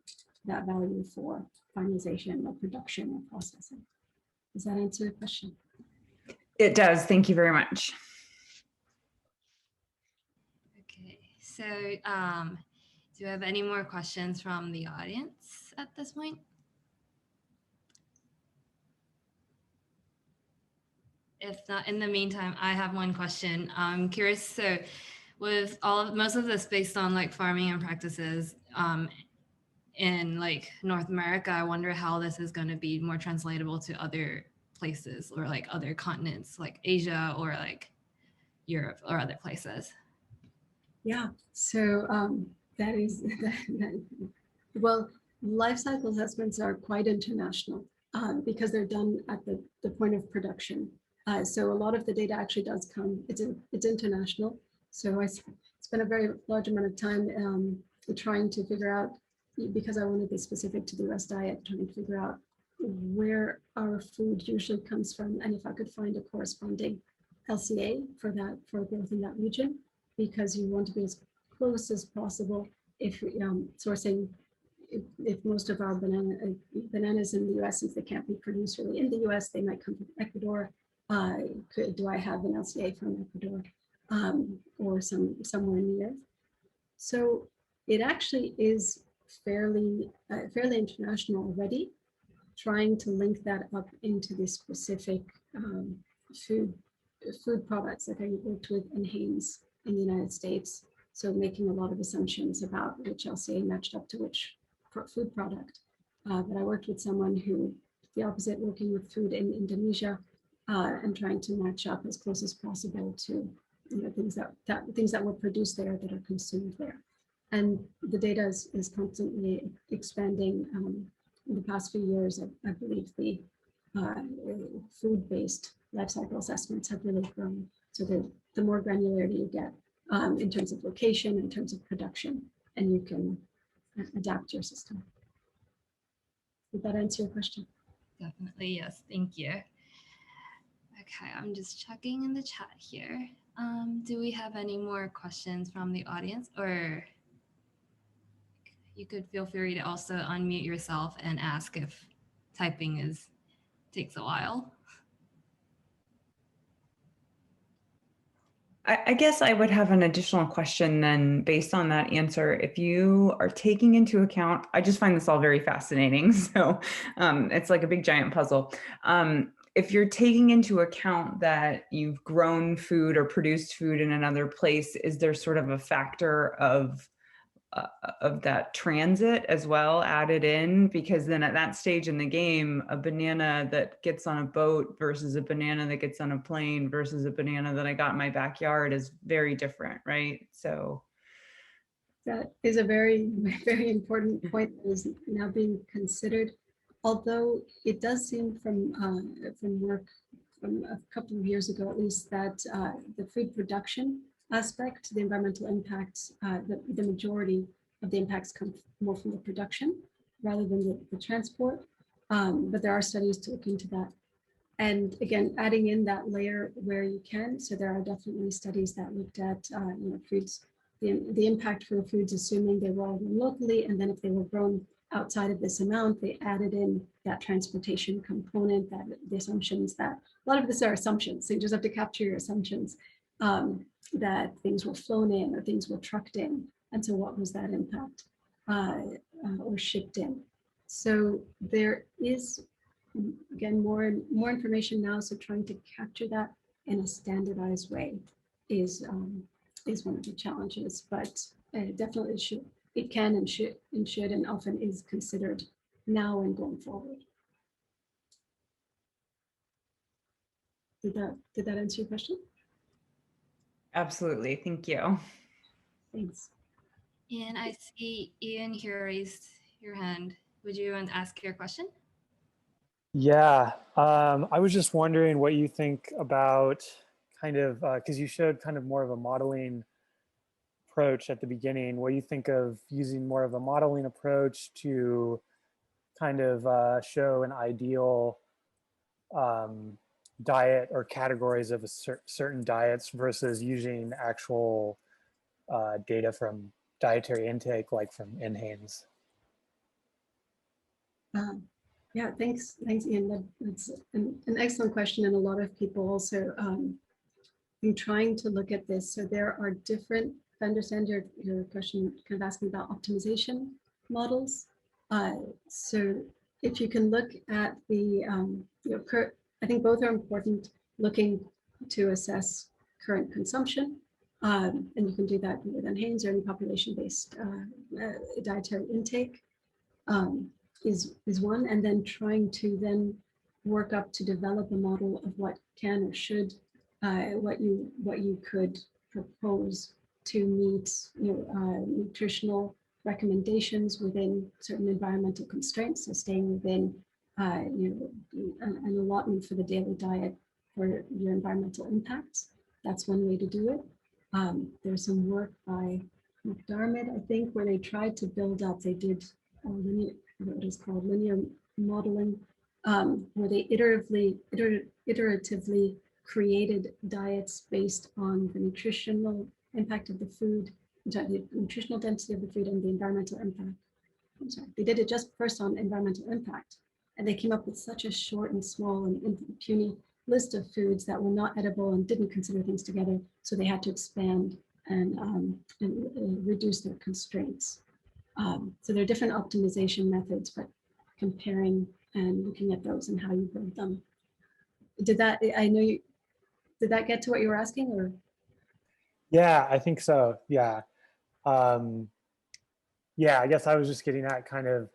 that value for finalization or production or processing. Does that answer the question? It does. Thank you very much. Okay, so do you have any more questions from the audience at this point? If not, in the meantime, I have one question. I'm curious, so with most of this based on like farming and practices in like North America, I wonder how this is going to be more translatable to other places or like other continents like Asia or like Europe or other places. Yeah, so well, life cycle assessments are quite international because they're done at the point of production. So a lot of the data actually does come, it's international. So I spent a very large amount of time trying to figure out, because I wanted this specific to the US diet, trying to figure out where our food usually comes from and if I could find a corresponding LCA for growth in that region, because you want to be as close as possible if sourcing, if most of our bananas in the US, since they can't be produced really in the US, they might come from Ecuador. Do I have an LCA from Ecuador or somewhere near? So it actually is fairly international already, trying to link that up into the specific food products that I worked with in Hanes in the United States. So making a lot of assumptions about which LCA matched up to which food product. But I worked with someone who, the opposite, working with food in Indonesia and trying to match up as close as possible to things that were produced there that are consumed there. And the data is constantly expanding. In the past few years, I believe the food-based life cycle assessments have really grown. So the more granularity you get in terms of location, in terms of production, and you can adapt your system. Did that answer your question? Definitely, yes. Thank you. Okay, I'm just checking in the chat here. Do we have any more questions from the audience, or you could feel free to also unmute yourself and ask if typing takes a while. I guess I would have an additional question then based on that answer. If you are taking into account, I just find this all very fascinating. So it's like a big giant puzzle. If you're taking into account that you've grown food or produced food in another place, is there sort of a factor of that transit as well added in? Because then at that stage in the game, a banana that gets on a boat versus a banana that gets on a plane versus a banana that I got in my backyard is very different, right? So that is a very, very important point that is now being considered. although it does seem from work from a couple of years ago, at least, that the food production aspect, the environmental impacts, the majority of the impacts come more from the production rather than the transport. But there are studies to look into that. And again, adding in that layer where you can. So there are definitely studies that looked at foods, the impact for the foods, assuming they were all grown locally, and then if they were grown outside of this amount, they added in that transportation component, that the assumptions that a lot of this are assumptions. So you just have to capture your assumptions, that things were flown in or things were trucked in. And so what was that impact or shipped in? So there is, again, more information now. So trying to capture that in a standardized way is one of the challenges, but definitely it can and should and often is considered now and going forward. Did that answer your question? Absolutely. Thank you. Thanks. And I see Ian here raised your hand. Would you want to ask your question? Yeah, I was just wondering what you think about kind of, because you showed kind of more of a modeling approach at the beginning, what you think of using more of a modeling approach to kind of show an ideal diet or categories of certain diets versus using actual data from dietary intake, like from NHANES. Yeah, thanks, Ian. That's an excellent question, and a lot of people also been trying to look at this. So there are different, if I understand your question, kind of asking about optimization models. So if you can look at the, I think both are important, looking to assess current consumption. And you can do that with NHANES or any population-based dietary intake. Is one, and then trying to then work up to develop a model of what can or should, what you could propose to meet nutritional recommendations within certain environmental constraints. So staying within an allotment for the daily diet for your environmental impacts. That's one way to do it. There's some work by McDermott, I think, where they tried to build up. They did what is called linear modeling, where they iteratively created diets based on the nutritional impact of the food, the nutritional density of the food, and the environmental impact. I'm sorry, they did it just first on environmental impact, and they came up with such a short and small and puny list of foods that were not edible and didn't consider things together. So they had to expand and reduce their constraints. So there are different optimization methods, but comparing and looking at those and how you build them. Did that get to what you were asking, or? Yeah, I think so. Yeah. Yeah, I guess I was just getting at kind of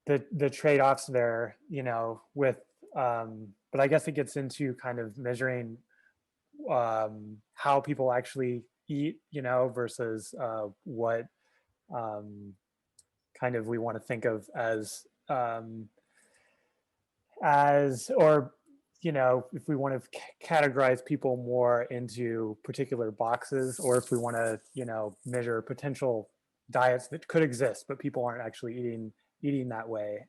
the trade-offs there, with, but I guess it gets into kind of measuring how people actually eat, versus what kind of we want to think of as or if we want to categorize people more into particular boxes, or if we want to measure potential diets that could exist but people aren't actually eating that way,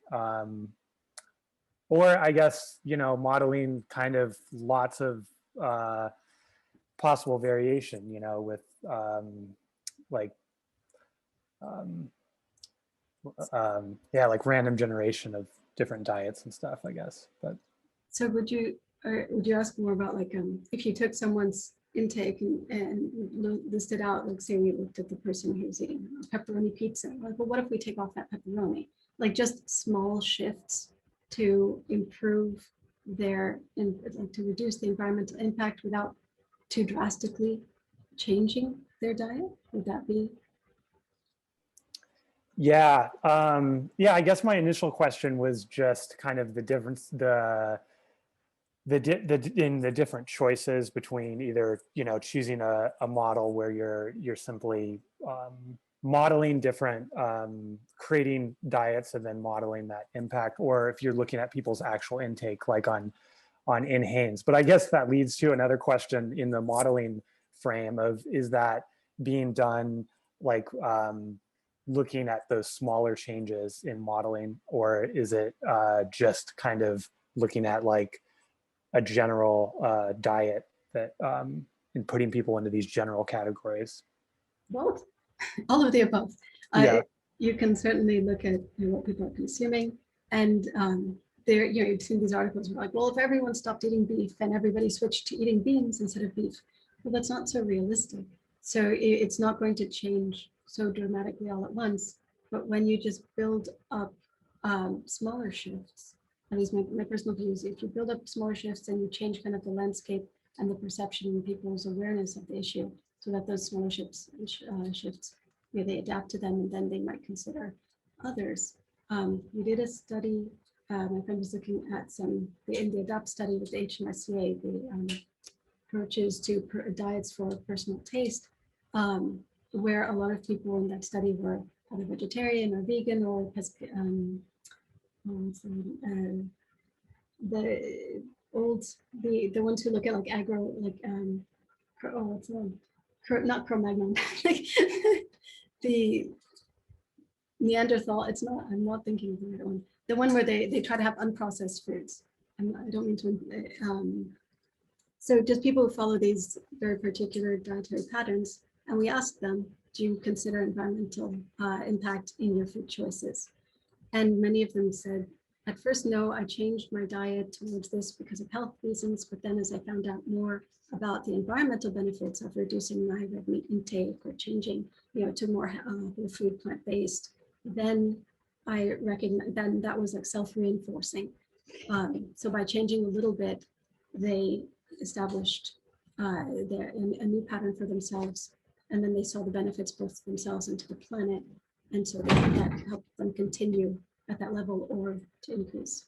or I guess modeling kind of lots of possible variation, with like like random generation of different diets and stuff, I guess. But so would you ask more about, like, if you took someone's intake and listed out, like, say we looked at the person who's eating pepperoni pizza, like, well, what if we take off that pepperoni? Like, just small shifts to improve to reduce the environmental impact without too drastically changing their diet? Would that be? Yeah, yeah. I guess my initial question was just kind of the difference, in the different choices between either choosing a model where you're simply modeling different, creating diets and then modeling that impact, or if you're looking at people's actual intake, like on NHANES. But I guess that leads to another question in the modeling frame of, is that being done like looking at those smaller changes in modeling, or is it just kind of looking at like a general diet that and putting people into these general categories? Both, all of the above. Yeah. You can certainly look at what people are consuming, and there, you've seen these articles where like, well, if everyone stopped eating beef and everybody switched to eating beans instead of beef, well, that's not so realistic. So it's not going to change so dramatically all at once. But when you just build up smaller shifts, at least my personal views, if you build up smaller shifts and you change kind of the landscape and the perception and people's awareness of the issue, so that those smaller shifts, they adapt to them, and then they might consider others. We did a study. My friend was looking at in the ADAPT study with the HMSCA, the approaches to diets for personal taste, where a lot of people in that study were either vegetarian or vegan or the ones who look at like agro, like what's the name? Not Cro-Magnon, like the Neanderthal. It's not. I'm not thinking of the right one. The one where they try to have unprocessed foods. I don't mean to. So just people who follow these very particular dietary patterns, and we ask them, do you consider environmental impact in your food choices? And many of them said, at first, no, I changed my diet towards this because of health reasons. But then as I found out more about the environmental benefits of reducing my red meat intake or changing, to more whole food, plant-based, then I recognize then that was like self-reinforcing. So by changing a little bit, they established a new pattern for themselves, and then they saw the benefits both to themselves and to the planet, and so that helped them continue at that level or to increase.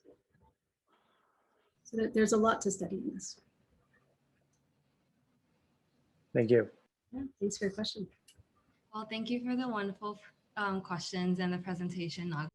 So there's a lot to study in this. Thank you. Yeah, thanks for your question. Well, thank you for the wonderful questions and the presentation, Naglaa.